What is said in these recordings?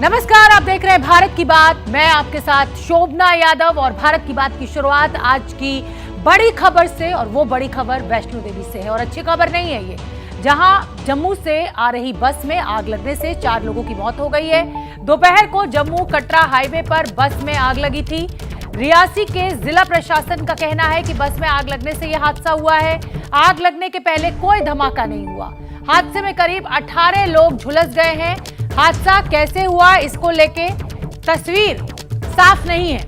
नमस्कार, आप देख रहे हैं भारत की बात। मैं आपके साथ शोभना यादव और भारत की बात की शुरुआत आज की बड़ी खबर से, और वो बड़ी खबर वैष्णो देवी से है। और अच्छी खबर नहीं है ये, जहां जम्मू से आ रही बस में आग लगने से 4 लोगों की मौत हो गई है। दोपहर को जम्मू कटरा हाईवे पर बस में आग लगी थी। रियासी के जिला प्रशासन का कहना है कि बस में आग लगने से यह हादसा हुआ है। आग लगने के पहले कोई धमाका नहीं हुआ। हादसे में करीब 18 लोग झुलस गए हैं। हादसा कैसे हुआ, इसको लेके तस्वीर साफ नहीं है।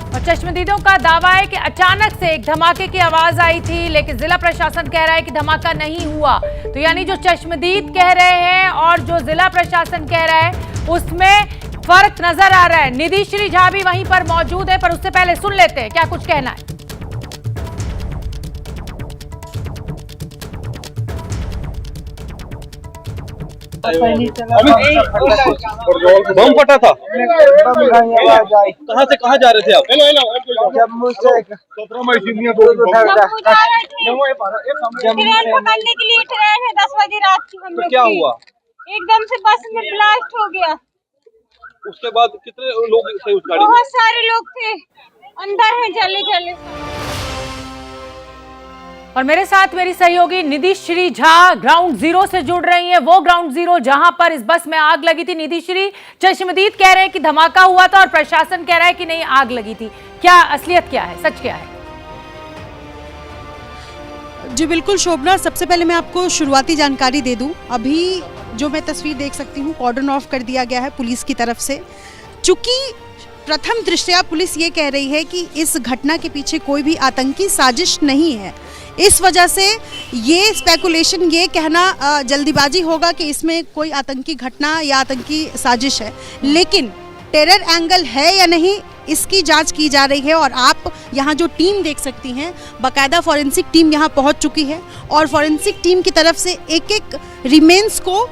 और चश्मदीदों का दावा है कि अचानक से एक धमाके की आवाज आई थी, लेकिन जिला प्रशासन कह रहा है कि धमाका नहीं हुआ। तो यानी जो चश्मदीद कह रहे हैं और जो जिला प्रशासन कह रहा है उसमें फर्क नजर आ रहा है। निधि श्री झा भी वहीं पर मौजूद है, पर उससे पहले सुन लेते हैं क्या कुछ कहना है। बम फटा था। कहाँ से कहाँ जा रहे थे आप? जम्मू से ट्रेन पकड़ने के लिए ट्रेन है 10 बजे रात की। हम लोग क्या हुआ? एकदम से बस में ब्लास्ट हो गया। उसके बाद कितने लोग थे उस गाड़ी में? बहुत सारे लोग थे, अंदर है जले जले। और मेरे साथ मेरी सहयोगी निधि श्री झा ग्राउंड जीरो से जुड़ रही हैं। वो ग्राउंड जीरो जहां पर इस बस में आग लगी थी। निधि श्री, चश्मदीद कह रहे हैं कि धमाका हुआ था और प्रशासन कह रहा है कि नहीं, आग लगी थी। क्या असलियत क्या है, सच क्या है? जी बिल्कुल शोभना, सबसे पहले मैं आपको शुरुआती जानकारी दे दूं। अभी जो मैं तस्वीर देख सकती हूँ, कॉर्डन ऑफ कर दिया गया है पुलिस की तरफ से। चूंकि प्रथम दृष्टया पुलिस ये कह रही है कि इस घटना के पीछे कोई भी आतंकी साजिश नहीं है, इस वजह से ये स्पेकुलेशन, ये कहना जल्दीबाजी होगा कि इसमें कोई आतंकी घटना या आतंकी साजिश है। लेकिन टेरर एंगल है या नहीं, इसकी जांच की जा रही है। और आप यहाँ जो टीम देख सकती हैं, बाकायदा फॉरेंसिक टीम यहाँ पहुँच चुकी है और फॉरेंसिक टीम की तरफ से एक एक रिमेन्स को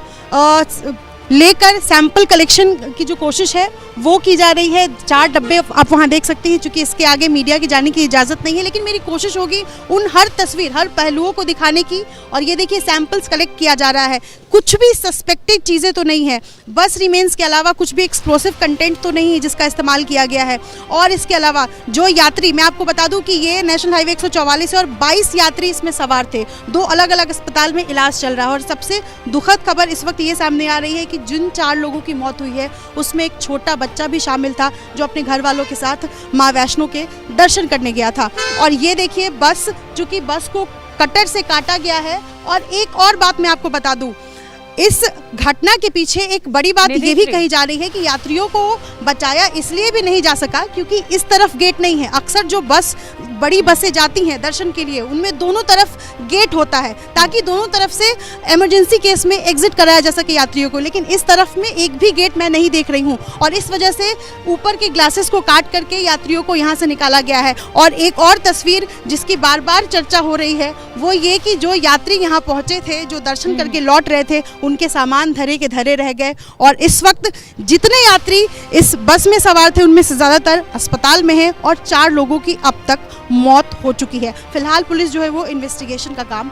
लेकर सैंपल कलेक्शन की जो कोशिश है वो की जा रही है। 4 डब्बे आप वहाँ देख सकते हैं। चूंकि इसके आगे मीडिया की जाने की इजाज़त नहीं है, लेकिन मेरी कोशिश होगी उन हर तस्वीर, हर पहलुओं को दिखाने की। और ये देखिए, सैंपल्स कलेक्ट किया जा रहा है। कुछ भी सस्पेक्टेड चीज़ें तो नहीं है, बस रिमेन्स के अलावा कुछ भी एक्सप्लोसिव कंटेंट तो नहीं है जिसका इस्तेमाल किया गया है। और इसके अलावा जो यात्री, मैं आपको बता दूं कि ये नेशनल हाईवे 144 है और 22 यात्री इसमें सवार थे। 2 अलग अलग अस्पताल में इलाज चल रहा है। और सबसे दुखद खबर इस वक्त ये सामने आ रही है कि जिन 4 लोगों की मौत हुई है उसमें एक छोटा बच्चा भी शामिल था, जो अपने घर वालों के साथ माँ वैष्णो के दर्शन करने गया था। और ये देखिए, बस, चूंकि बस को कटर से काटा गया है। और एक और बात मैं आपको बता दूं, इस घटना के पीछे एक बड़ी बात ये भी कही जा रही है कि यात्रियों को बचाया इसलिए भी नहीं जा सका क्योंकि इस तरफ गेट नहीं है। अक्सर जो बड़ी बसें जाती हैं दर्शन के लिए, उनमें दोनों तरफ गेट होता है ताकि दोनों तरफ से इमरजेंसी केस में एग्जिट कराया जा सके यात्रियों को। लेकिन इस तरफ में एक भी गेट मैं नहीं देख रही हूँ और इस वजह से ऊपर के ग्लासेस को काट करके यात्रियों को यहाँ से निकाला गया है। और एक और तस्वीर जिसकी बार बार चर्चा हो रही है वो ये कि जो यात्री यहाँ पहुँचे थे, जो दर्शन करके लौट रहे थे, उनके सामान धरे के धरे रह गए। और इस वक्त जितने यात्री इस बस में सवार थे उनमें से ज़्यादातर अस्पताल में हैं और 4 लोगों की अब तक मौत हो चुकी है। फिलहाल पुलिस जो है वो इन्वेस्टिगेशन का काम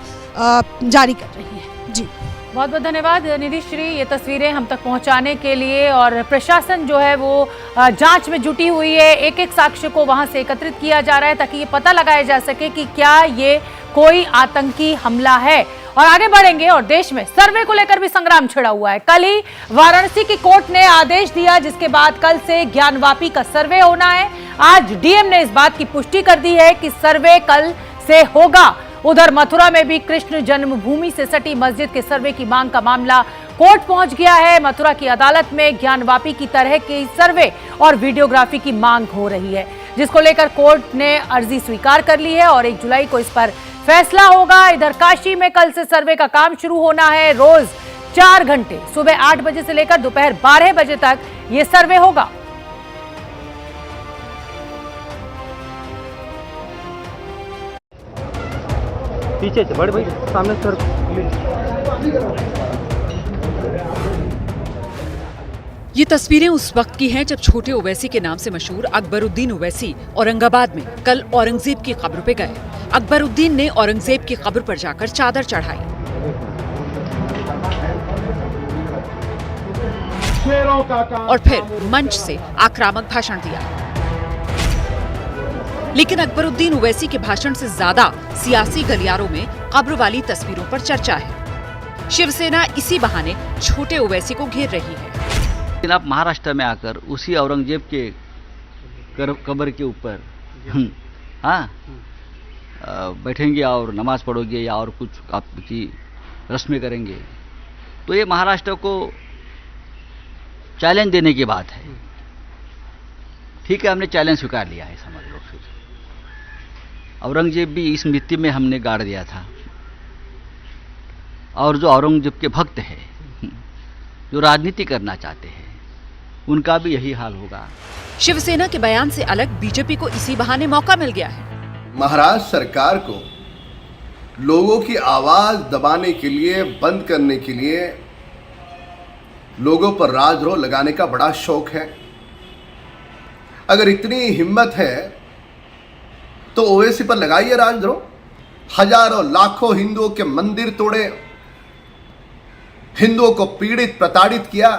जारी कर रही है। जी बहुत बहुत धन्यवाद निधि श्री, ये तस्वीरें हम तक पहुंचाने के लिए। और प्रशासन जो है वो जांच में जुटी हुई है। एक एक साक्ष्य को वहां से एकत्रित किया जा रहा है ताकि ये पता लगाया जा सके कि क्या ये कोई आतंकी हमला है। और आगे बढ़ेंगे। और देश में सर्वे को लेकर भी संग्राम छिड़ा हुआ है। कल ही वाराणसी की कोर्ट ने आदेश दिया, जिसके बाद कल से ज्ञानवापी का सर्वे होना है। आज डीएम ने इस बात की पुष्टि कर दी है कि सर्वे कल से होगा। उधर मथुरा में भी कृष्ण जन्मभूमि से सटी मस्जिद के सर्वे की मांग का मामला कोर्ट पहुंच गया है। मथुरा की अदालत में ज्ञानवापी की तरह के सर्वे और वीडियोग्राफी की मांग हो रही है, जिसको लेकर कोर्ट ने अर्जी स्वीकार कर ली है और 1 जुलाई को इस पर फैसला होगा। इधर काशी में कल से सर्वे का काम शुरू होना है। रोज 4 घंटे, सुबह 8 बजे से लेकर दोपहर 12 बजे तक ये सर्वे होगा। पीछे से बड़े भाई सामने सर। ये तस्वीरें उस वक्त की हैं जब छोटे ओवैसी के नाम से मशहूर अकबरुद्दीन ओवैसी औरंगाबाद में कल औरंगजेब की कब्र पे गए। अकबरुद्दीन ने औरंगजेब की कब्र पर जाकर चादर चढ़ाई। और फिर मंच से आक्रामक भाषण दिया। लेकिन अकबरुद्दीन ओवैसी के भाषण से ज्यादा सियासी गलियारों में कब्र वाली तस्वीरों पर चर्चा है। शिवसेना इसी बहाने छोटे ओवैसी को घेर रही है। लेकिन आप महाराष्ट्र में आकर उसी औरंगजेब के कब्र के ऊपर बैठेंगे और नमाज पढ़ोगे या और कुछ आपकी रस्में करेंगे, तो ये महाराष्ट्र को चैलेंज देने की बात है। ठीक है, हमने चैलेंज स्वीकार लिया है, समझ लो। फिर औरंगजेब भी इस मिट्टी में हमने गाड़ दिया था, और जो औरंगजेब के भक्त हैं, जो राजनीति करना चाहते हैं, उनका भी यही हाल होगा। शिवसेना के बयान से अलग बीजेपी को इसी बहाने मौका मिल गया है। महाराष्ट्र सरकार को लोगों की आवाज दबाने के लिए, बंद करने के लिए, लोगों पर राजद्रोह लगाने का बड़ा शौक है। अगर इतनी हिम्मत है तो ओवैसी पर लगाइए राजद्रोह। हजारों लाखों हिंदुओं के मंदिर तोड़े, हिंदुओं को पीड़ित प्रताड़ित किया,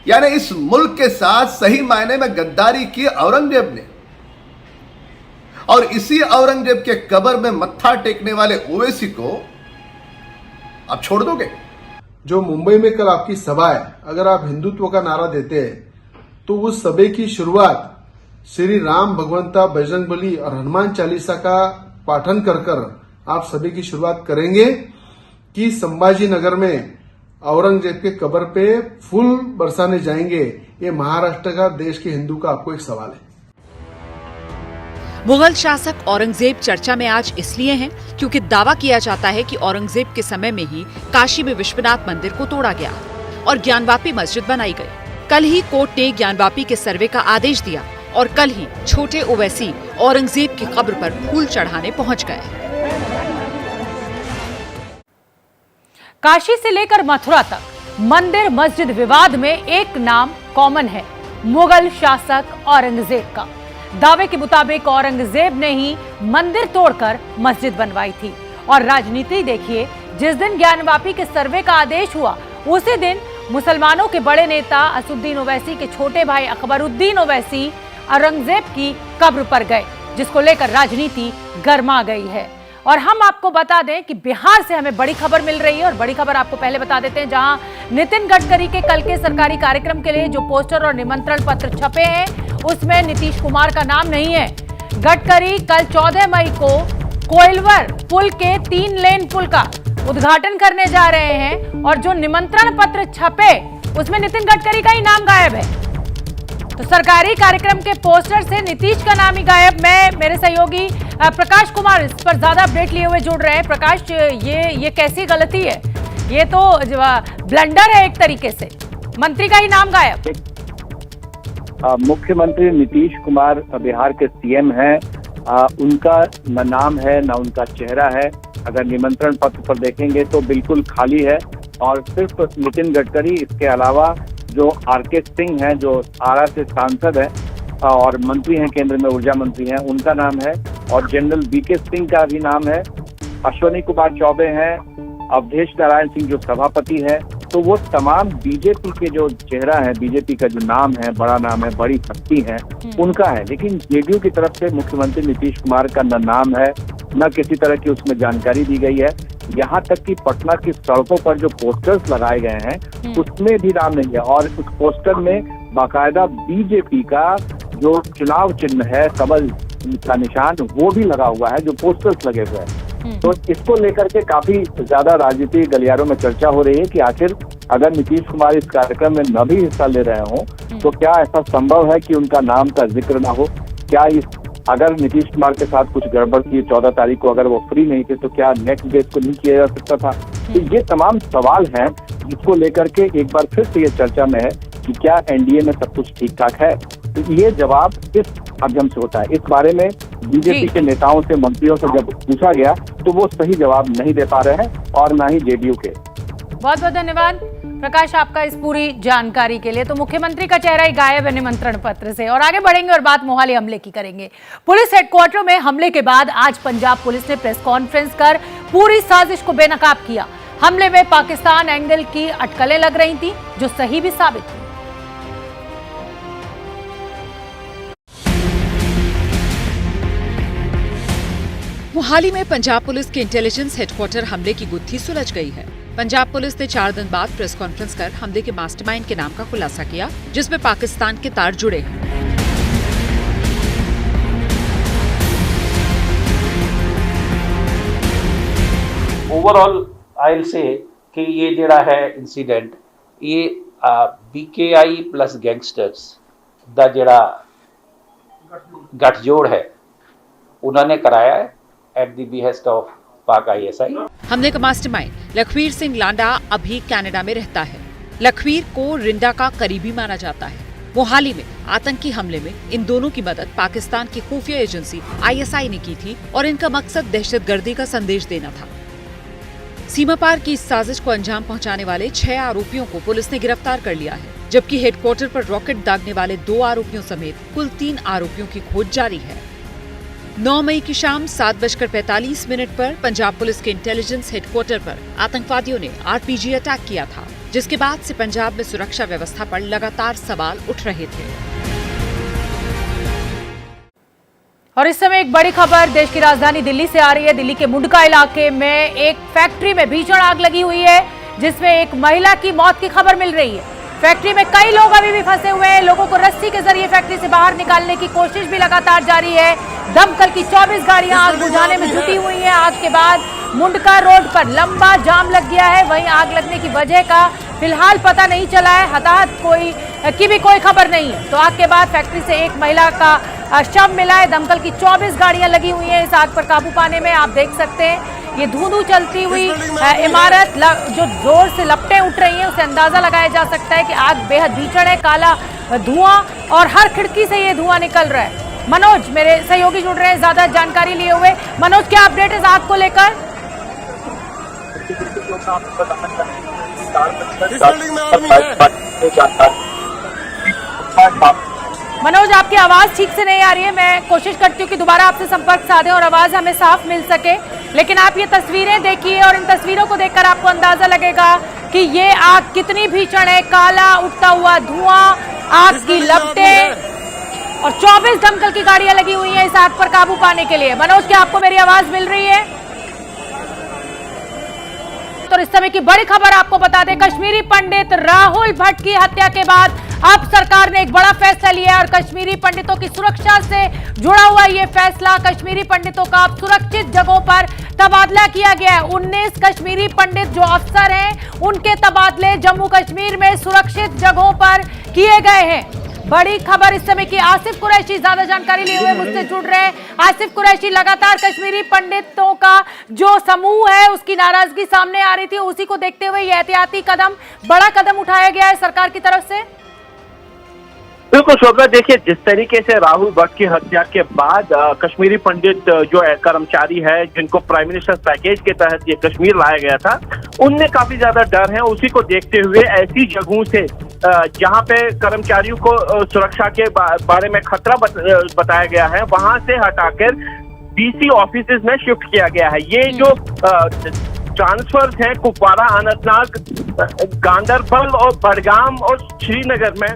यानी इस मुल्क के साथ सही मायने में गद्दारी की औरंगजेब ने। और इसी औरंगजेब के कब्र में मत्था टेकने वाले ओवैसी को आप छोड़ दोगे? जो मुंबई में कल आपकी सभा है, अगर आप हिंदुत्व का नारा देते हैं तो उस सभा की शुरुआत श्री राम भगवंता बजरंगबली और हनुमान चालीसा का पाठन कर आप सभी की शुरुआत करेंगे कि संभाजी नगर में औरंगजेब के कब्र पे फूल बरसाने जाएंगे? ये महाराष्ट्र का, देश के हिंदू का आपको एक सवाल है। मुगल शासक औरंगजेब चर्चा में आज इसलिए हैं क्योंकि दावा किया जाता है कि औरंगजेब के समय में ही काशी में विश्वनाथ मंदिर को तोड़ा गया और ज्ञानवापी मस्जिद बनाई गई। कल ही कोर्ट ने ज्ञानवापी के सर्वे का आदेश दिया और कल ही छोटे ओवैसी औरंगजेब की कब्र पर फूल चढ़ाने पहुंच गए। काशी से लेकर मथुरा तक मंदिर मस्जिद विवाद में एक नाम कॉमन है, मुगल शासक औरंगजेब का। दावे के मुताबिक औरंगजेब ने ही मंदिर तोड़कर मस्जिद बनवाई थी। और राजनीति देखिए, जिस दिन ज्ञानवापी के सर्वे का आदेश हुआ उसी दिन मुसलमानों के बड़े नेता असुद्दीन ओवैसी के छोटे भाई अकबरुद्दीन ओवैसी औरंगजेब की कब्र पर गए, जिसको लेकर राजनीति गर्मा गई है। और हम आपको बता दें कि बिहार से हमें बड़ी खबर मिल रही है, और बड़ी खबर आपको पहले बता देते हैं, जहां नितिन गडकरी के कल के सरकारी कार्यक्रम के लिए जो पोस्टर और निमंत्रण पत्र छपे हैं उसमें नीतीश कुमार का नाम नहीं है। गडकरी कल 14 मई को कोइलवर पुल के 3 लेन पुल का उद्घाटन करने जा रहे हैं, और जो निमंत्रण पत्र छपे उसमें नितिन गडकरी का ही नाम गायब है। तो सरकारी कार्यक्रम के पोस्टर से नीतीश का नाम ही गायब। मेरे सहयोगी प्रकाश कुमार इस पर ज्यादा अपडेट लिए हुए जुड़ रहे हैं। प्रकाश, ये कैसी गलती है? ये तो ब्लंडर है एक तरीके से, मंत्री का ही नाम गायब। मुख्यमंत्री नीतीश कुमार बिहार के सीएम हैं, उनका न नाम है न उनका चेहरा है। अगर निमंत्रण पत्र पर देखेंगे तो बिल्कुल खाली है, और सिर्फ नितिन गडकरी, इसके अलावा जो आरके सिंह हैं, जो आरा से सांसद हैं और मंत्री हैं, केंद्र में ऊर्जा मंत्री हैं, उनका नाम है, और जनरल बीके सिंह का भी नाम है। अश्वनी कुमार चौबे हैं, अवधेश नारायण सिंह जो सभापति है। तो वो तमाम बीजेपी के जो चेहरा है, बीजेपी का जो नाम है, बड़ा नाम है, बड़ी शक्ति है, उनका है। लेकिन जेडीयू की तरफ से मुख्यमंत्री नीतीश कुमार का न नाम है, न किसी तरह की उसमें जानकारी दी गई है। यहाँ तक कि पटना की सड़कों पर जो पोस्टर्स लगाए गए हैं उसमें भी नाम नहीं है, और उस पोस्टर में बाकायदा बीजेपी का जो चुनाव चिन्ह है, कमल का निशान, वो भी लगा हुआ है, जो पोस्टर्स लगे हुए हैं। तो इसको लेकर के काफी ज्यादा राजनीतिक गलियारों में चर्चा हो रही है कि आखिर अगर नीतीश कुमार इस कार्यक्रम में न भी हिस्सा ले रहे हों तो क्या ऐसा संभव है कि उनका नाम का जिक्र ना हो? क्या अगर नीतीश कुमार के साथ कुछ गड़बड़ की 14 तारीख को अगर वो फ्री नहीं थे तो क्या नेक्स्ट डे इसको नहीं किया जा सकता था? तो ये तमाम सवाल हैं जिसको लेकर के एक बार फिर से ये चर्चा में है कि क्या एनडीए में सब कुछ ठीक ठाक है। तो ये जवाब इस माध्यम से होता है। इस बारे में बीजेपी के नेताओं से, मंत्रियों से जब पूछा गया तो वो सही जवाब नहीं दे पा रहे हैं, और ना ही जेडीयू के। बहुत बहुत धन्यवाद प्रकाश, आपका इस पूरी जानकारी के लिए। तो मुख्यमंत्री का चेहरा ही गायब है निमंत्रण पत्र से। और आगे बढ़ेंगे और बात मोहाली हमले की करेंगे। पुलिस हेडक्वार्टर में हमले के बाद आज पंजाब पुलिस ने प्रेस कॉन्फ्रेंस कर पूरी साजिश को बेनकाब किया। हमले में पाकिस्तान एंगल की अटकलें लग रही थी, जो सही भी साबित हुई। मोहाली में पंजाब पुलिस के इंटेलिजेंस हेडक्वार्टर हमले की गुत्थी सुलझ गई है। पंजाब पुलिस ने 4 दिन बाद प्रेस कॉन्फ्रेंस कर हमले के मास्टरमाइंड के नाम का खुलासा किया, जिसमें पाकिस्तान के तार जुड़े हैं। ओवरऑल आई विल से कि ये जड़ा है इंसीडेंट, ये BKI प्लस गैंगस्टर्स दा जड़ा गठजोड़ है उन्होंने कराया है एट द बिहेस्ट ऑफ पाक ISI। हमले का मास्टरमाइंड लखवीर सिंह लांडा अभी कनाडा में रहता है। लखवीर को रिंडा का करीबी माना जाता है। मोहाली में आतंकी हमले में इन दोनों की मदद पाकिस्तान की खुफिया एजेंसी ISI ने की थी और इनका मकसद दहशतगर्दी का संदेश देना था। सीमा पार की इस साजिश को अंजाम पहुंचाने वाले 6 आरोपियों को पुलिस ने गिरफ्तार कर लिया है, जबकि हेडक्वार्टर पर रॉकेट दागने वाले 2 आरोपियों समेत कुल 3 आरोपियों की खोज जारी है। 9 मई की शाम 7:45 पर पंजाब पुलिस के इंटेलिजेंस हेडक्वार्टर पर आतंकवादियों ने RPG अटैक किया था, जिसके बाद से पंजाब में सुरक्षा व्यवस्था पर लगातार सवाल उठ रहे थे। और इस समय एक बड़ी खबर देश की राजधानी दिल्ली से आ रही है। दिल्ली के मुंडका इलाके में एक फैक्ट्री में भीषण आग लगी हुई है, जिसमें एक महिला की मौत की खबर मिल रही है। फैक्ट्री में कई लोग अभी भी फंसे हुए हैं। लोगों को रस्सी के जरिए फैक्ट्री से बाहर निकालने की कोशिश भी लगातार जारी है। दमकल की 24 गाड़ियां आग बुझाने में जुटी हुई हैं। आग के बाद मुंडका रोड पर लंबा जाम लग गया है। वहीं आग लगने की वजह का फिलहाल पता नहीं चला है। हताहत की भी कोई खबर नहीं है। तो आग के बाद फैक्ट्री से एक महिला का शव मिला है। दमकल की 24 गाड़ियां लगी हुई हैं इस आग पर काबू पाने में। आप देख सकते हैं ये धुआं चलती हुई इमारत जो जोर से लपटें उठ रही हैं, उससे अंदाजा लगाया जा सकता है कि आग बेहद भीषण है। काला धुआं और हर खिड़की से ये धुआं निकल रहा है। मनोज, मेरे सहयोगी जुड़ रहे हैं ज्यादा जानकारी लिए हुए। मनोज, क्या अपडेट है आग को लेकर? मनोज, आपकी आवाज ठीक से नहीं आ रही है। मैं कोशिश करती हूँ कि दोबारा आपसे संपर्क साधें और आवाज हमें साफ मिल सके। लेकिन आप ये तस्वीरें देखिए और इन तस्वीरों को देखकर आपको अंदाजा लगेगा कि ये आग कितनी भीषण है। काला उठता हुआ धुआं, आग की लपटें और 24 दमकल की गाड़ियां लगी हुई हैं इस आग पर काबू पाने के लिए। मनोज, क्या आपको मेरी आवाज मिल रही है? तो इस समय की बड़ी खबर आपको बता दें, कश्मीरी पंडित राहुल भट्ट की हत्या के बाद अब सरकार ने एक बड़ा फैसला लिया है और कश्मीरी पंडितों की सुरक्षा से जुड़ा हुआ ये फैसला। कश्मीरी पंडितों का अब सुरक्षित जगहों पर तबादला किया गया है। 19 कश्मीरी पंडित जो अफसर हैं, उनके तबादले जम्मू कश्मीर में सुरक्षित जगहों पर किए गए हैं। बड़ी खबर इस समय की। आसिफ कुरैशी ज्यादा जानकारी लिए हुए मुझसे जुड़ रहे हैं। आसिफ कुरैशी, लगातार कश्मीरी पंडितों का जो समूह है उसकी नाराजगी सामने आ रही थी, उसी को देखते हुए ये एहतियाती कदम, बड़ा कदम उठाया गया है सरकार की तरफ से। बिल्कुल शोभा, देखिए जिस तरीके से राहुल भट्ट की हत्या के बाद कश्मीरी पंडित जो कर्मचारी है, जिनको प्राइम मिनिस्टर पैकेज के तहत ये कश्मीर लाया गया था, उनमें काफी ज्यादा डर है। उसी को देखते हुए ऐसी जगहों से जहां पे कर्मचारियों को सुरक्षा के बारे में खतरा बताया गया है, वहां से हटाकर DC ऑफिस में शिफ्ट किया गया है। ये जो ट्रांसफर्स हैं कुपवाड़ा, अनंतनाग, गांदरबल और बडगाम और श्रीनगर में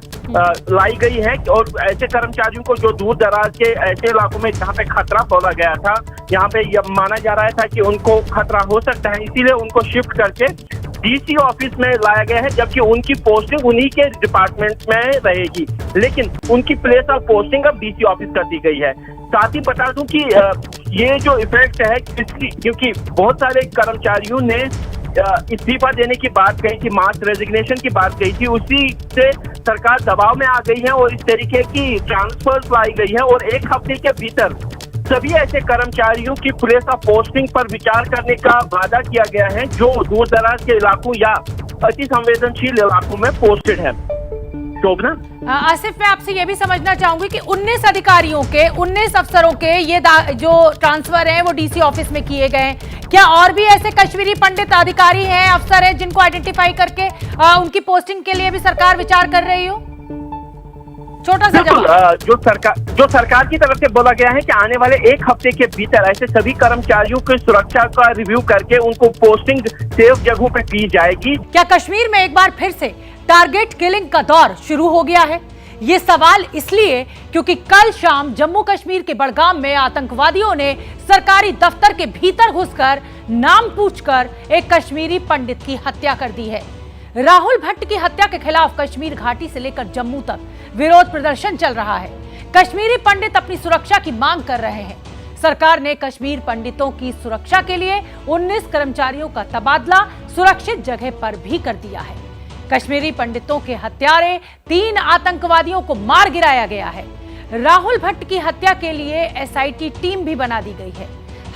लाई गई है। और ऐसे कर्मचारियों को जो दूर दराज के ऐसे इलाकों में जहाँ पे खतरा तोला गया था, यहाँ पे यह माना जा रहा था कि उनको खतरा हो सकता है, इसीलिए उनको शिफ्ट करके DC ऑफिस में लाया गया है, जबकि उनकी पोस्टिंग उन्हीं के डिपार्टमेंट में रहेगी। लेकिन उनकी प्लेस ऑफ पोस्टिंग अब DC ऑफिस कर दी गई है। साथ ही बता दूं कि ये जो इफेक्ट है, क्योंकि बहुत सारे कर्मचारियों ने इस्तीफा देने की बात कही थी, मास रेजिग्नेशन की बात कही थी, उसी से सरकार दबाव में आ गई है और इस तरीके की ट्रांसफर्स लाई गई है। और 1 हफ्ते के भीतर सभी ऐसे कर्मचारियों की प्लेस ऑफ पोस्टिंग पर विचार करने का वादा किया गया है, जो दूर दराज के इलाकों या अति संवेदनशील इलाकों में पोस्टेड है। शोभना। आसिफ, मैं आपसे ये भी समझना चाहूंगी कि 19 अधिकारियों के 19 अफसरों के ये जो ट्रांसफर हैं वो डीसी ऑफिस में किए गए हैं। क्या और भी ऐसे कश्मीरी पंडित अधिकारी हैं, अफसर हैं जिनको आइडेंटिफाई करके उनकी पोस्टिंग के लिए भी सरकार विचार कर रही हो? छोटा सा जवाब। जो सरकार की तरफ से बोला गया है कि आने वाले 1 हफ्ते के भीतर ऐसे सभी कर्मचारियों की सुरक्षा का रिव्यू करके उनको पोस्टिंग सेफ जगहों पर की जाएगी। क्या कश्मीर में एक बार फिर से टारगेट किलिंग का दौर शुरू हो गया है? ये सवाल इसलिए क्योंकि कल शाम जम्मू कश्मीर के बड़गाम में आतंकवादियों ने सरकारी दफ्तर के भीतर घुसकर नाम पूछकर एक कश्मीरी पंडित की हत्या कर दी है। राहुल भट्ट की हत्या के खिलाफ कश्मीर घाटी से लेकर जम्मू तक विरोध प्रदर्शन चल रहा है। कश्मीरी पंडित अपनी सुरक्षा की मांग कर रहे हैं। सरकार ने कश्मीर पंडितों की सुरक्षा के लिए 19 कर्मचारियों का तबादला सुरक्षित जगह पर भी कर दिया है। कश्मीरी पंडितों के हत्यारे 3 आतंकवादियों को मार गिराया गया है। राहुल भट्ट की हत्या के लिए एसआईटी टीम भी बना दी गई है।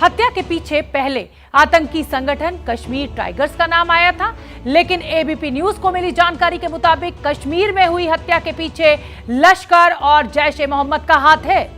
हत्या के पीछे पहले आतंकी संगठन कश्मीर टाइगर्स का नाम आया था, लेकिन एबीपी न्यूज को मिली जानकारी के मुताबिक कश्मीर में हुई हत्या के पीछे लश्कर और जैश ए मोहम्मद का हाथ है।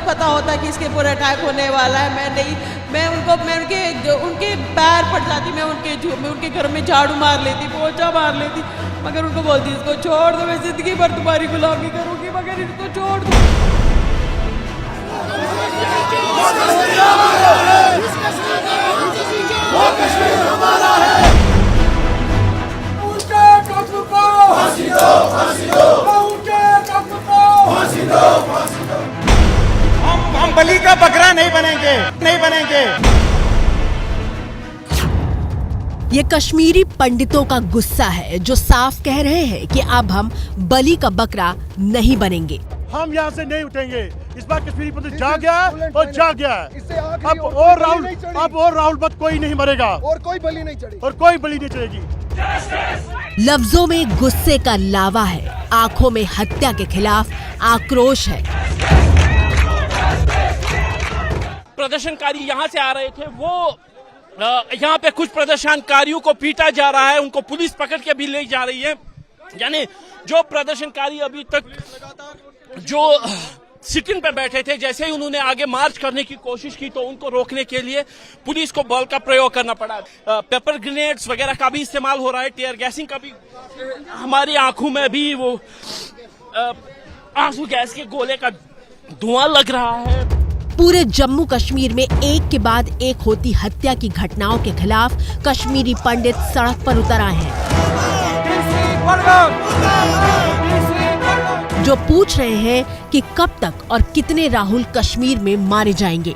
पता होता कि इसके ऊपर अटैक होने वाला है, मैं उनके पैर पड़ जाती, मैं उनके घर में झाड़ू मार लेती, पोछा मार लेती, मगर उनको बोलती इसको छोड़ दो, मैं जिंदगी भर तुम्हारी गुलामी करूंगी, मगर इनको छोड़ दो। हम बलि का बकरा नहीं बनेंगे। ये कश्मीरी पंडितों का गुस्सा है जो साफ कह रहे हैं कि अब हम बलि का बकरा नहीं बनेंगे। हम यहाँ से नहीं उठेंगे। इस बार कश्मीरी पंडित जा गया और जा गया। अब और राहुल भट्ट कोई नहीं मरेगा और कोई बलि नहीं चढ़ेगी। लफ्जों में गुस्से का लावा है, आंखों में हत्या के खिलाफ आक्रोश है। प्रदर्शनकारी यहाँ से आ रहे थे, वो यहाँ पे कुछ प्रदर्शनकारियों को पीटा जा रहा है, उनको पुलिस पकड़ के भी ले जा रही है। यानी जो प्रदर्शनकारी अभी तक जो सिटिंग पे बैठे थे, जैसे ही उन्होंने आगे मार्च करने की कोशिश की तो उनको रोकने के लिए पुलिस को बल का प्रयोग करना पड़ा। पेपर ग्रेनेड्स वगैरह का भी इस्तेमाल हो रहा है, टीयर गैसिंग का भी। हमारी आंखों में भी वो आंसू गैस के गोले का धुआं लग रहा है। पूरे जम्मू कश्मीर में एक के बाद एक होती हत्या की घटनाओं के खिलाफ कश्मीरी पंडित सड़क पर उतर आए हैं, जो पूछ रहे हैं कि कब तक और कितने राहुल कश्मीर में मारे जाएंगे।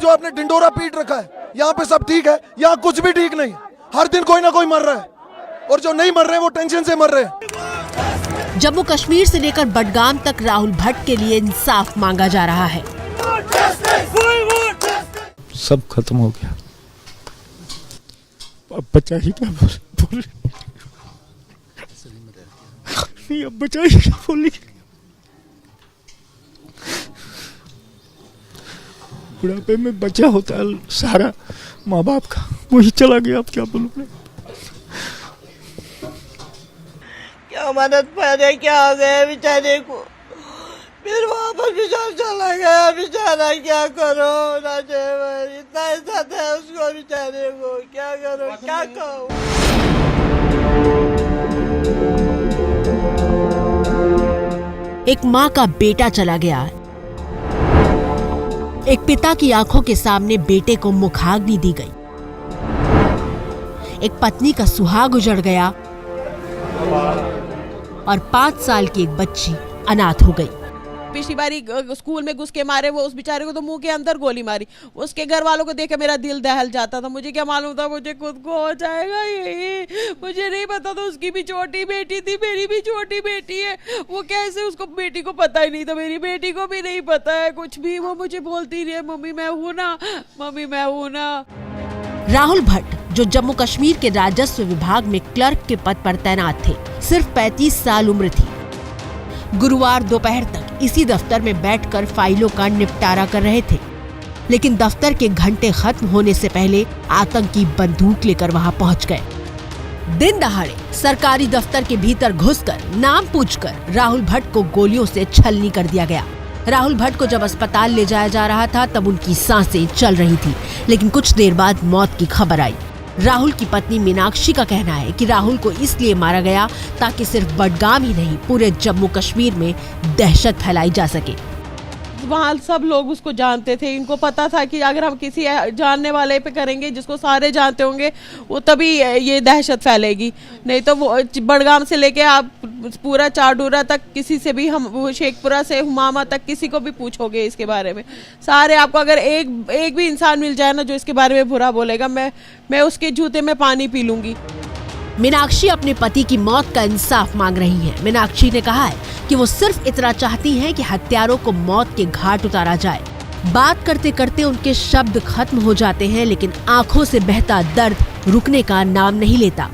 जो आपने ढिंडोरा पीट रखा है, यहाँ पे सब ठीक है, यहाँ कुछ भी ठीक नहीं। हर दिन कोई ना कोई मर रहा है, और जो नहीं मर रहे वो टेंशन से मर रहे हैं। जम्मू कश्मीर से लेकर बडगाम तक राहुल भट्ट के लिए इंसाफ मांगा जा रहा है। सब खत्म हो गया, अब बचा ही क्या बोले नहीं, अब बचा ही क्या बोले। बुढ़ापे में बचा होता है सारा माँ बाप का, वही चला गया, अब क्या बोलूं। क्या मदद पाने, क्या हो गया बेचारे को, फिर वापस बेचारा चला गया। बेचारा क्या करो, इतना इज्जत है उसको बेचारे को, क्या करो, क्या कहूँ। एक माँ का बेटा चला गया, एक पिता की आंखों के सामने बेटे को मुखाग्नि दी गई, एक पत्नी का सुहाग उजड़ गया और 5 साल की एक बच्ची अनाथ हो गई। पिछली बारी स्कूल में घुस के मारे, वो उस बेचारे को तो मुंह के अंदर गोली मारी। उसके घर वालों को देख के मेरा दिल दहल जाता था। मुझे क्या मालूम था मुझे खुद को हो जाएगा यही, मुझे नहीं पता था। उसकी भी छोटी बेटी थी, मेरी भी छोटी बेटी है। वो कैसे, उसको बेटी को पता ही नहीं था, मेरी बेटी को भी नहीं पता है कुछ भी। वो मुझे बोलती रही है, मम्मी मैं हूं ना, मम्मी मैं हूं ना। राहुल भट्ट जो जम्मू कश्मीर के राजस्व विभाग में क्लर्क के पद पर तैनात थे, सिर्फ 35 साल उम्र थी। गुरुवार दोपहर तक इसी दफ्तर में बैठकर फाइलों का निपटारा कर रहे थे, लेकिन दफ्तर के घंटे खत्म होने से पहले आतंकी बंदूक लेकर वहां पहुंच गए। दिन दहाड़े सरकारी दफ्तर के भीतर घुसकर नाम पूछकर राहुल भट्ट को गोलियों से छलनी कर दिया गया। राहुल भट्ट को जब अस्पताल ले जाया जा रहा था तब उनकी सांसें चल रही थी, लेकिन कुछ देर बाद मौत की खबर आई। राहुल की पत्नी मीनाक्षी का कहना है कि राहुल को इसलिए मारा गया ताकि सिर्फ बडगाम ही नहीं पूरे जम्मू कश्मीर में दहशत फैलाई जा सके। वहाँ सब लोग उसको जानते थे, इनको पता था कि अगर हम किसी जानने वाले पे करेंगे जिसको सारे जानते होंगे वो तभी ये दहशत फैलेगी। नहीं तो वो बडगाम से लेके आप पूरा चारडूरा तक किसी से भी, हम शेखपुरा से हुमामा तक किसी को भी पूछोगे इसके बारे में, सारे आपको, अगर एक भी इंसान मिल जाए ना जो इसके बारे में बुरा बोलेगा, मैं उसके जूते में पानी पी लूंगी। मीनाक्षी अपने पति की मौत का इंसाफ मांग रही हैं। मीनाक्षी ने कहा है कि वो सिर्फ इतना चाहती हैं कि हत्यारों को मौत के घाट उतारा जाए। बात करते करते उनके शब्द खत्म हो जाते हैं, लेकिन आंखों से बहता दर्द रुकने का नाम नहीं लेता।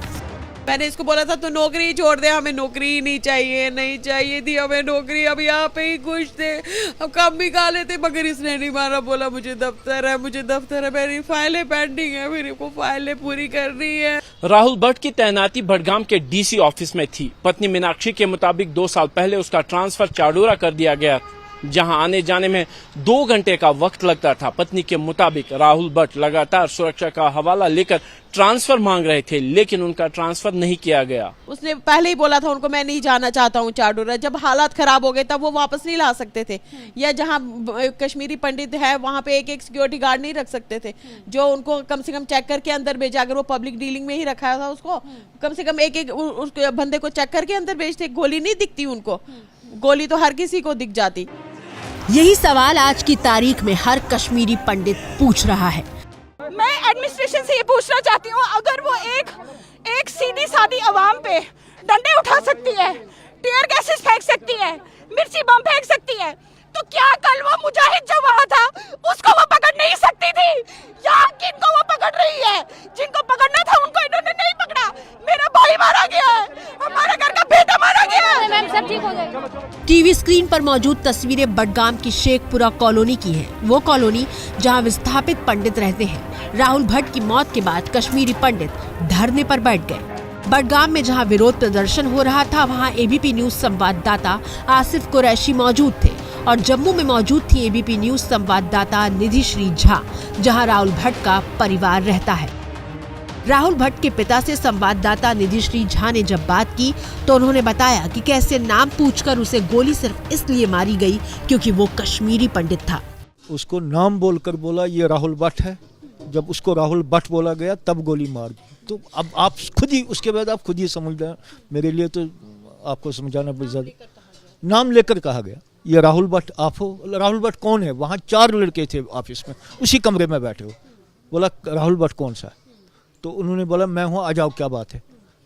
मैंने इसको बोला था तो नौकरी छोड़ दे, हमें नौकरी ही नहीं चाहिए, नहीं चाहिए थी हमें नौकरी, अब यहाँ पे ही खुश थे, अब काम भी खा लेते, मगर इसने नहीं मारा। बोला मुझे दफ्तर है, मुझे दफ्तर है, मेरी फाइलें पेंडिंग है, मेरे को फाइलें पूरी करनी है। राहुल भट्ट की तैनाती बडगाम के डीसी ऑफिस में थी। पत्नी मीनाक्षी के मुताबिक 2 साल पहले उसका ट्रांसफर चारडूरा कर दिया गया, जहां आने जाने में 2 घंटे का वक्त लगता था। पत्नी के मुताबिक राहुल भट्ट लगातार सुरक्षा का हवाला लेकर ट्रांसफर मांग रहे थे, लेकिन उनका ट्रांसफर नहीं किया गया। उसने पहले ही बोला था उनको, मैं नहीं जाना चाहता हूँ चारडूरा। जब हालात खराब हो गए तब वो वापस नहीं ला सकते थे, या जहाँ कश्मीरी पंडित है वहाँ पे एक सिक्योरिटी गार्ड नहीं रख सकते थे जो उनको कम से कम चेक करके अंदर भेजा। अगर वो पब्लिक डीलिंग में ही रखा था उसको, कम से कम एक उस बंदे को चेक करके अंदर भेजते। गोली नहीं दिखती उनको, गोली तो हर किसी को दिख जाती। यही सवाल आज की तारीख में हर कश्मीरी पंडित पूछ रहा है। मैं एडमिनिस्ट्रेशन से ये पूछना चाहती हूँ, अगर वो एक सीधी सादी आवाम पे डंडे उठा सकती है, टीयर गैसेस फेंक सकती है, मिर्ची बम फेंक सकती है, तो क्या कल वो मुजाहिद जो वहाँ था उसको वो पकड़ नहीं सकती थी? या किनको वो पकड़ रही है? जिनको पकड़ना था उनको इन्होंने नहीं पकड़ा। मेरा भाई मारा गया है, हमारे घर का बेटा मारा गया है। मैम सब ठीक हो जाएगा। टीवी स्क्रीन पर मौजूद तस्वीरें बडगाम की शेखपुरा कॉलोनी की हैं। वो कॉलोनी जहां विस्थापित पंडित रहते हैं। राहुल भट्ट की मौत के बाद कश्मीरी पंडित धरने पर बैठ गए। बडगाम में जहां विरोध प्रदर्शन हो रहा था वहां एबीपी न्यूज संवाददाता आसिफ कुरैशी मौजूद थे, और जम्मू में मौजूद थी एबीपी न्यूज संवाददाता निधि श्री झा, जहां राहुल भट्ट का परिवार रहता है। राहुल भट्ट के पिता से संवाददाता निधि श्री झा ने जब बात की तो उन्होंने बताया कि कैसे नाम पूछकर उसे गोली सिर्फ इसलिए मारी गई क्योंकि वो कश्मीरी पंडित था। उसको नाम बोलकर बोला ये राहुल भट्ट है। जब उसको राहुल भट्ट बोला गया तब गोली मार दी। तो अब आप खुद ही, उसके बाद आप खुद ही समझ लें, मेरे लिए तो आपको समझाना बहुत ज्यादा। नाम लेकर कहा गया ये राहुल भट्ट आप हो। राहुल भट्ट कौन है? वहाँ 4 लड़के थे ऑफिस में, उसी कमरे में बैठे हो। बोला राहुल भट्ट कौन सा है? तो उन्होंने बोला मैं हूँ, आ जाओ क्या बात है।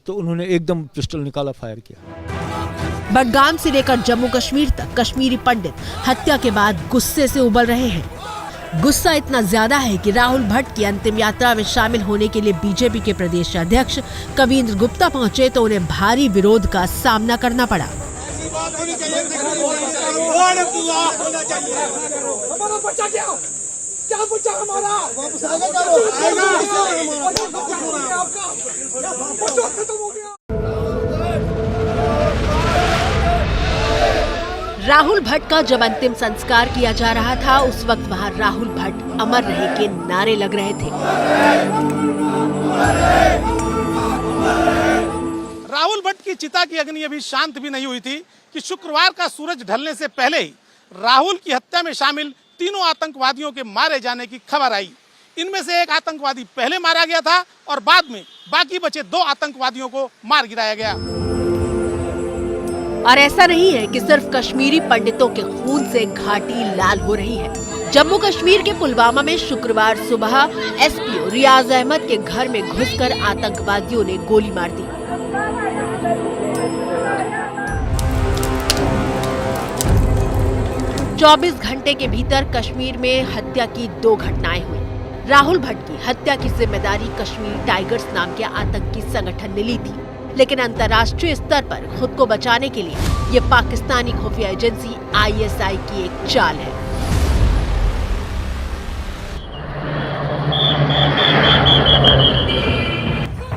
तो उन्होंने एकदम पिस्टल निकाला, फायर किया। बडगाम से लेकर जम्मू कश्मीर तक कश्मीरी पंडित हत्या के बाद गुस्से से उबल रहे हैं। गुस्सा इतना ज्यादा है कि राहुल भट्ट की अंतिम यात्रा में शामिल होने के लिए बीजेपी के प्रदेश अध्यक्ष कवींद्र गुप्ता पहुंचे तो उन्हें भारी विरोध का सामना करना पड़ा। राहुल भट्ट का जब अंतिम संस्कार किया जा रहा था उस वक्त वहां राहुल भट्ट अमर रहे के नारे लग रहे थे। राहुल भट्ट की चिता की अग्नि अभी शांत भी नहीं हुई थी कि शुक्रवार का सूरज ढलने से पहले ही राहुल की हत्या में शामिल 3 आतंकवादियों के मारे जाने की खबर आई। इनमें से एक आतंकवादी पहले मारा गया था और बाद में बाकी बचे 2 आतंकवादियों को मार गिराया गया। और ऐसा नहीं है कि सिर्फ कश्मीरी पंडितों के खून से घाटी लाल हो रही है। जम्मू कश्मीर के पुलवामा में शुक्रवार सुबह एसपीओ रियाज अहमद के घर में घुसकर आतंकवादियों ने गोली मार दी। चौबीस घंटे के भीतर कश्मीर में हत्या की 2 घटनाएं हुई। राहुल भट्ट की हत्या की जिम्मेदारी कश्मीर टाइगर्स नाम के आतंकी संगठन ने ली थी, लेकिन अंतर्राष्ट्रीय स्तर पर खुद को बचाने के लिए ये पाकिस्तानी खुफिया एजेंसी ISI की एक चाल है।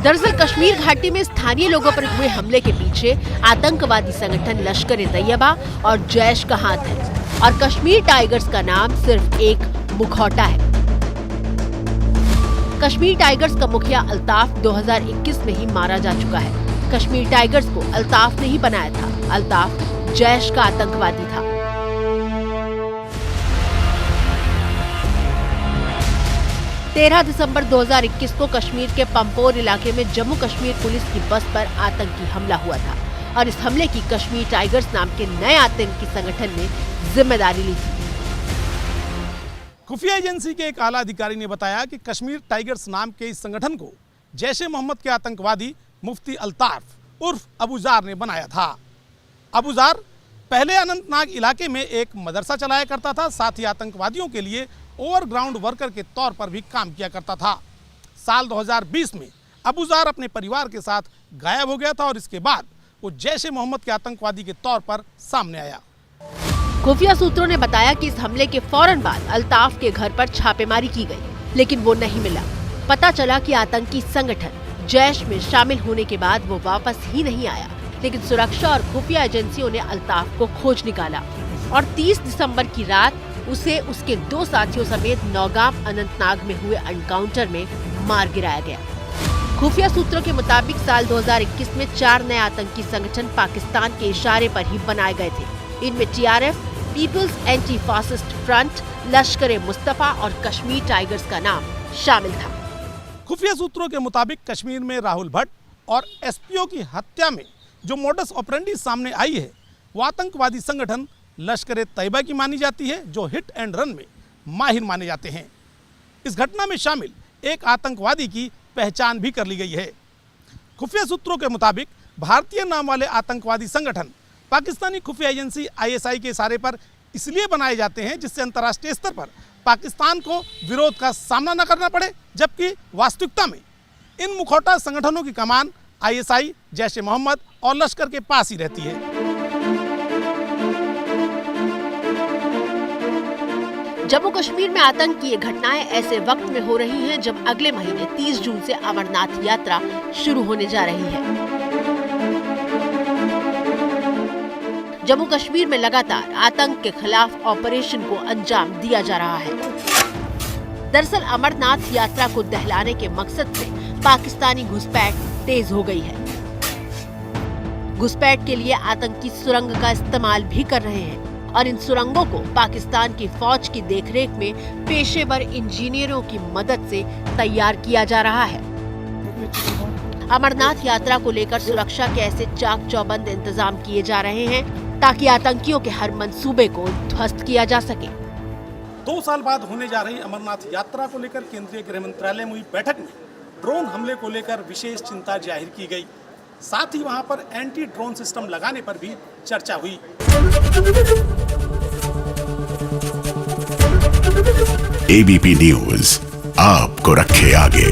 दरअसल कश्मीर घाटी में स्थानीय लोगों पर हुए हमले के पीछे आतंकवादी संगठन लश्कर-ए-तैयबा और जैश का हाथ है, और कश्मीर टाइगर्स का नाम सिर्फ एक मुखौटा है। कश्मीर टाइगर्स का मुखिया अल्ताफ 2021 में ही मारा जा चुका है। कश्मीर टाइगर्स को अल्ताफ ने ही बनाया था। अल्ताफ जैश का आतंकवादी था। तेरह दिसंबर 2021 को कश्मीर के पंपोर इलाके में जम्मू कश्मीर पुलिस की बस पर आतंकी हमला हुआ था, और इस हमले की कश्मीर टाइगर्स नाम के नए आतंकी संगठन ने जिम्मेदारी ली थी। खुफिया एजेंसी के एक आला अधिकारी ने बताया कि कश्मीर टाइगर्स नाम के इस संगठन को जैश-ए-मोहम्मद के आतंकवादी मुफ्ती अल्ताफ उर्फ अबूजार ने बनाया था। अबूजार पहले अनंतनाग इलाके में एक मदरसा चलाया करता था, साथ ही आतंकवादियों के लिए ओवरग्राउंड वर्कर के तौर पर भी काम किया करता था। साल 2020 में अबूजार अपने परिवार के साथ गायब हो गया था, और इसके बाद वो जैश-ए-मोहम्मद के आतंकवादी के तौर पर सामने आया। खुफिया सूत्रों ने बताया कि इस हमले के फौरन बाद अल्ताफ के घर पर छापेमारी की गई, लेकिन वो नहीं मिला। पता चला कि आतंकी संगठन जैश में शामिल होने के बाद वो वापस ही नहीं आया, लेकिन सुरक्षा और खुफिया एजेंसियों ने अल्ताफ को खोज निकाला और 30 दिसंबर की रात उसे उसके 2 साथियों समेत नौगाम अनंतनाग में हुए एनकाउंटर में मार गिराया गया। खुफिया सूत्रों के मुताबिक साल 2021 में 4 नए आतंकी संगठन पाकिस्तान के इशारे पर ही बनाए गए थे। इनमें TRF, People's Anti Fascist Front, Lashkar e Mustafa और कश्मीर टाइगर्स का नाम शामिल था। खुफिया सूत्रों के मुताबिक कश्मीर में राहुल भट्ट और एसपीओ की हत्या में जो मोडस ऑपरेंडी सामने आई है, वो आतंकवादी संगठन लश्कर-ए-तैयबा की मानी जाती है, जो हिट एंड रन में माहिर माने जाते हैं। इस घटना में शामिल एक आतंकवादी की पहचान भी कर ली गई है। खुफिया सूत्रों के मुताबिक भारतीय नाम वाले आतंकवादी संगठन पाकिस्तानी खुफिया एजेंसी ISI के इशारे पर इसलिए बनाए जाते हैं जिससे अंतर्राष्ट्रीय स्तर पर पाकिस्तान को विरोध का सामना न करना पड़े, जबकि वास्तविकता में इन मुखौटा संगठनों की कमान ISI, जैश-ए-मोहम्मद और लश्कर के पास ही रहती है। जम्मू कश्मीर में आतंक की ये घटनाएं ऐसे वक्त में हो रही हैं जब अगले महीने 30 जून से अमरनाथ यात्रा शुरू होने जा रही है। जम्मू कश्मीर में लगातार आतंक के खिलाफ ऑपरेशन को अंजाम दिया जा रहा है। दरअसल अमरनाथ यात्रा को दहलाने के मकसद से पाकिस्तानी घुसपैठ तेज हो गई है। घुसपैठ के लिए आतंकी सुरंग का इस्तेमाल भी कर रहे हैं, और इन सुरंगों को पाकिस्तान की फौज की देखरेख में पेशेवर इंजीनियरों की मदद से तैयार किया जा रहा है। अमरनाथ यात्रा को लेकर सुरक्षा के ऐसे चाक चौबंद इंतजाम किए जा रहे हैं ताकि आतंकियों के हर मंसूबे को ध्वस्त किया जा सके। 2 साल बाद होने जा रही अमरनाथ यात्रा को लेकर केंद्रीय गृह मंत्रालय में हुई बैठक में ड्रोन हमले को लेकर विशेष चिंता जाहिर की गई। साथ ही वहां पर एंटी ड्रोन सिस्टम लगाने पर भी चर्चा हुई। ABP न्यूज आपको रखे आगे।